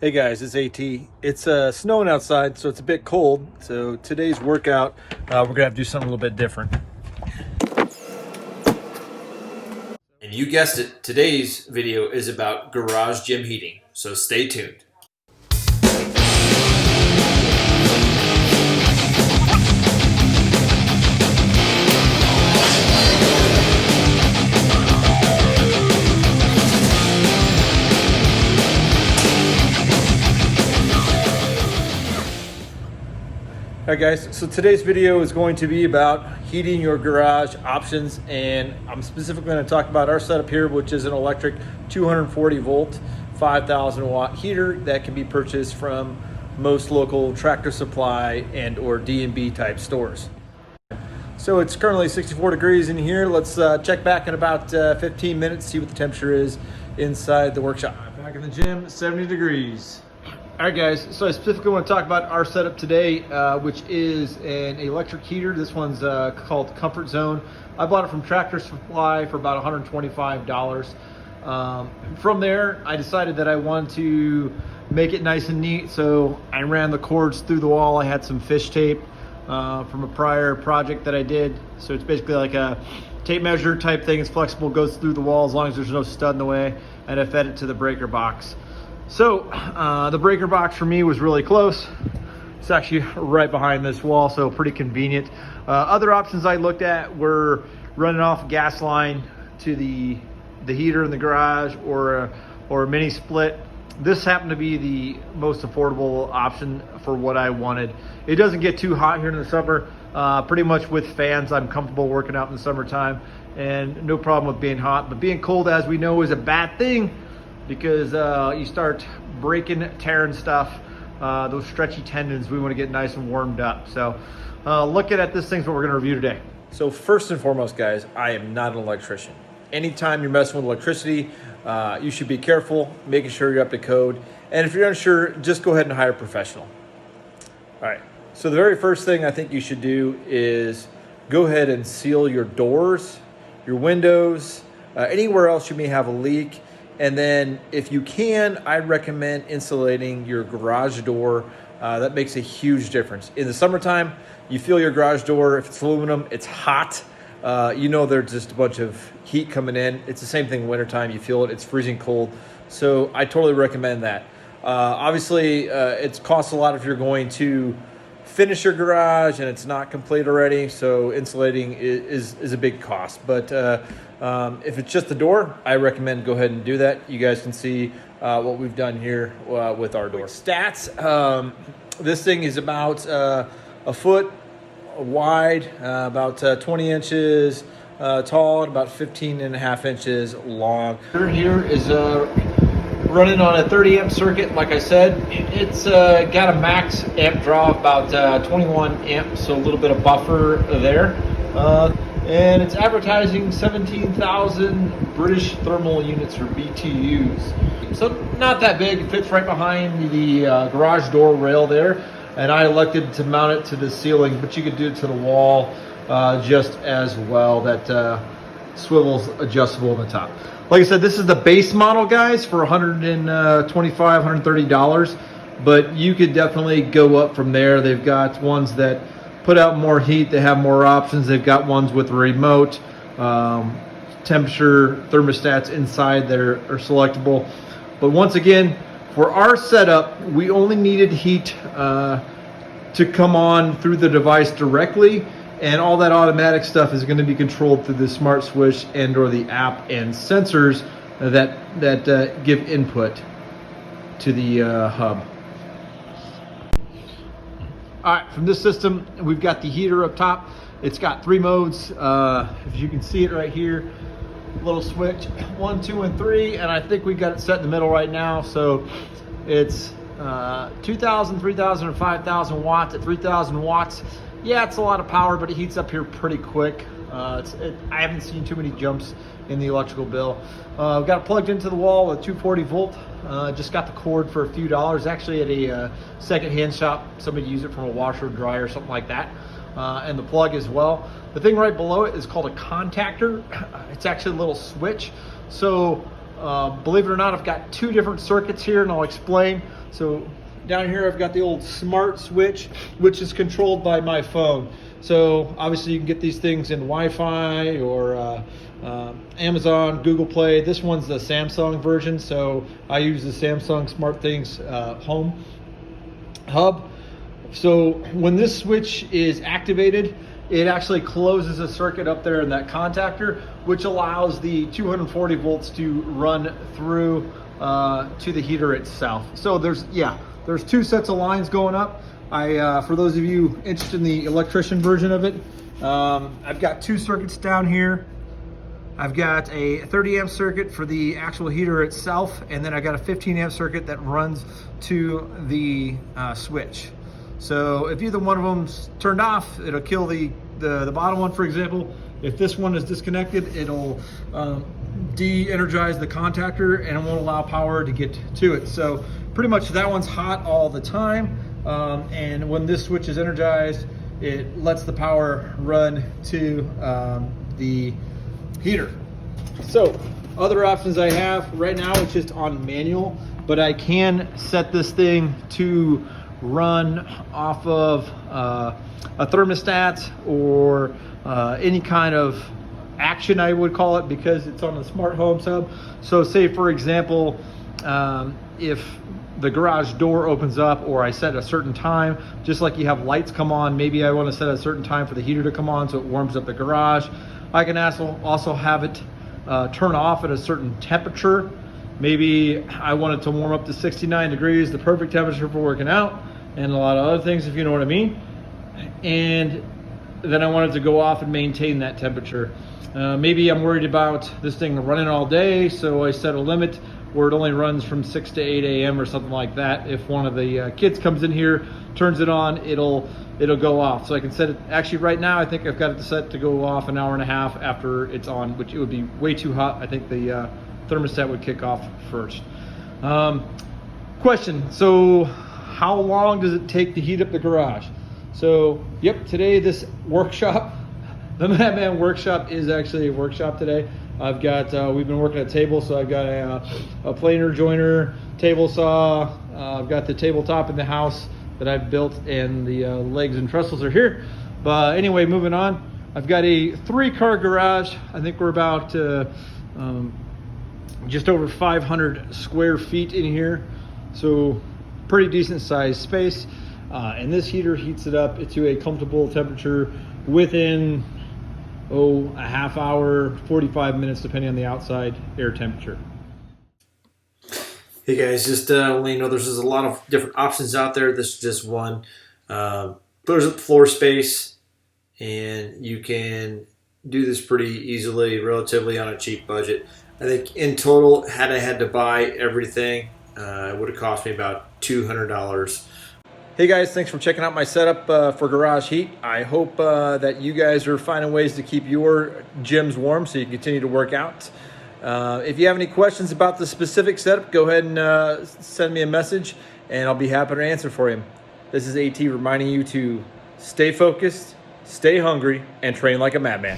Hey guys, it's AT. It's snowing outside, so it's a bit cold. So today's workout, we're gonna have to do something a little bit different. And you guessed it, today's video is about garage gym heating, so stay tuned. All right guys, so today's video is going to be about heating your garage options, and I'm specifically going to talk about our setup here, which is an electric 240 volt, 5,000 watt heater that can be purchased from most local Tractor Supply and or D&B type stores. So it's currently 64 degrees in here. Let's check back in about 15 minutes, see what the temperature is inside the workshop. Back in the gym, 70 degrees. All right guys, so I specifically want to talk about our setup today, which is an electric heater. This one's called Comfort Zone. I bought it from Tractor Supply for about $125. From there, I decided that I wanted to make it nice and neat, so I ran the cords through the wall. I had some fish tape from a prior project that I did. So it's basically like a tape measure type thing. It's flexible, goes through the wall as long as there's no stud in the way, and I fed it to the breaker box. So the breaker box for me was really close. It's actually right behind this wall, so pretty convenient. Other options I looked at were running off a gas line to the heater in the garage, or a mini split. This happened to be the most affordable option for what I wanted. It doesn't get too hot here in the summer. Pretty much with fans, I'm comfortable working out in the summertime, and no problem with being hot. But being cold, as we know, is a bad thing, because you start breaking, tearing stuff. Those stretchy tendons, we want to get nice and warmed up. So looking at this thing's what we're going to review today. So first and foremost, guys, I am not an electrician. Anytime you're messing with electricity, you should be careful, making sure you're up to code. And if you're unsure, just go ahead and hire a professional. All right, so the very first thing I think you should do is go ahead and seal your doors, your windows, anywhere else you may have a leak. And then if you can, I'd recommend insulating your garage door. That makes a huge difference. In the summertime, you feel your garage door, if it's aluminum, it's hot. You know there's just a bunch of heat coming in. It's the same thing in wintertime. You feel it, it's freezing cold. So I totally recommend that. Obviously, it costs a lot if you're going to finish your garage and it's not complete already. So insulating is a big cost. But if it's just the door, I recommend go ahead and do that. You guys can see what we've done here with our door. Stats, this thing is about a foot wide, about 20 inches tall, and about 15 and a half inches long. Here is running on a 30 amp circuit. Like I said, it's got a max amp draw of about 21 amps, so a little bit of buffer there. And it's advertising 17,000 British thermal units, or BTUs. So not that big. It fits right behind the garage door rail there. And I elected to mount it to the ceiling, but you could do it to the wall just as well. That swivel's adjustable on the top. Like I said, this is the base model, guys, for $125, $130. But you could definitely go up from there. They've got ones that put out more heat. They have more options. They've got ones with remote temperature thermostats inside there are selectable. But once again, for our setup, we only needed heat to come on through the device directly, and all that automatic stuff is going to be controlled through the smart switch and or the app and sensors that give input to the hub. All right, from this system, we've got the heater up top. It's got 3 modes. If you can see it right here, little switch, 1, 2, and 3, and I think we got it set in the middle right now. So it's 2,000, 3,000, or 5,000 watts. At 3,000 watts, yeah, it's a lot of power, but it heats up here pretty quick. I haven't seen too many jumps in the electrical bill. We've got it plugged into the wall with 240 volt. Just got the cord for a few dollars, actually at a second-hand shop. Somebody used it from a washer or dryer or something like that. And the plug as well. The thing right below it is called a contactor. It's actually a little switch. So believe it or not, I've got two different circuits here, and I'll explain. So down here I've got the old smart switch, which is controlled by my phone. So obviously you can get these things in Wi-Fi or Amazon, Google Play. This one's the Samsung version, so I use the Samsung SmartThings Home Hub. So when this switch is activated, it actually closes a circuit up there in that contactor, which allows the 240 volts to run through to the heater itself. So there's two sets of lines going up. For those of you interested in the electrician version of it, I've got two circuits down here. I've got a 30 amp circuit for the actual heater itself, and then I got a 15 amp circuit that runs to the switch. So if either one of them's turned off, it'll kill the bottom one, for example. If this one is disconnected, it'll de-energize the contactor and it won't allow power to get to it. So pretty much that one's hot all the time. And when this switch is energized, it lets the power run to the heater. So other options I have right now, it's just on manual, but I can set this thing to run off of a thermostat or any kind of action, I would call it, because it's on the smart home hub. So say for example, if the garage door opens up or I set a certain time, just like you have lights come on, maybe I want to set a certain time for the heater to come on so it warms up the garage. I can also have it turn off at a certain temperature. Maybe I want it to warm up to 69 degrees, the perfect temperature for working out, and a lot of other things, if you know what I mean. And then I want it to go off and maintain that temperature. Maybe I'm worried about this thing running all day, so I set a limit where it only runs from 6 to 8 a.m. or something like that. If one of the kids comes in here, turns it on, it'll go off. So I can set it, actually right now I think I've got it set to go off an hour and a half after it's on, which it would be way too hot. I think the thermostat would kick off first. Question, so how long does it take to heat up the garage? So, yep, today this workshop, the Madman workshop, is actually a workshop today. I've got, we've been working at a table, so I've got a planer joiner, table saw, I've got the tabletop in the house that I've built, and the legs and trestles are here. But anyway, moving on, I've got a 3-car garage. I think we're about just over 500 square feet in here. So pretty decent sized space. And this heater heats it up to a comfortable temperature within a half hour, 45 minutes, depending on the outside air temperature. Hey guys, just let you know there's a lot of different options out there. This is just one. There's floor space, and you can do this pretty easily, relatively on a cheap budget. I think in total, had I had to buy everything, it would have cost me about $200. Hey guys, thanks for checking out my setup for garage heat. I hope that you guys are finding ways to keep your gyms warm so you can continue to work out. If you have any questions about the specific setup, go ahead and send me a message and I'll be happy to answer for you. This is AT reminding you to stay focused, stay hungry, and train like a madman.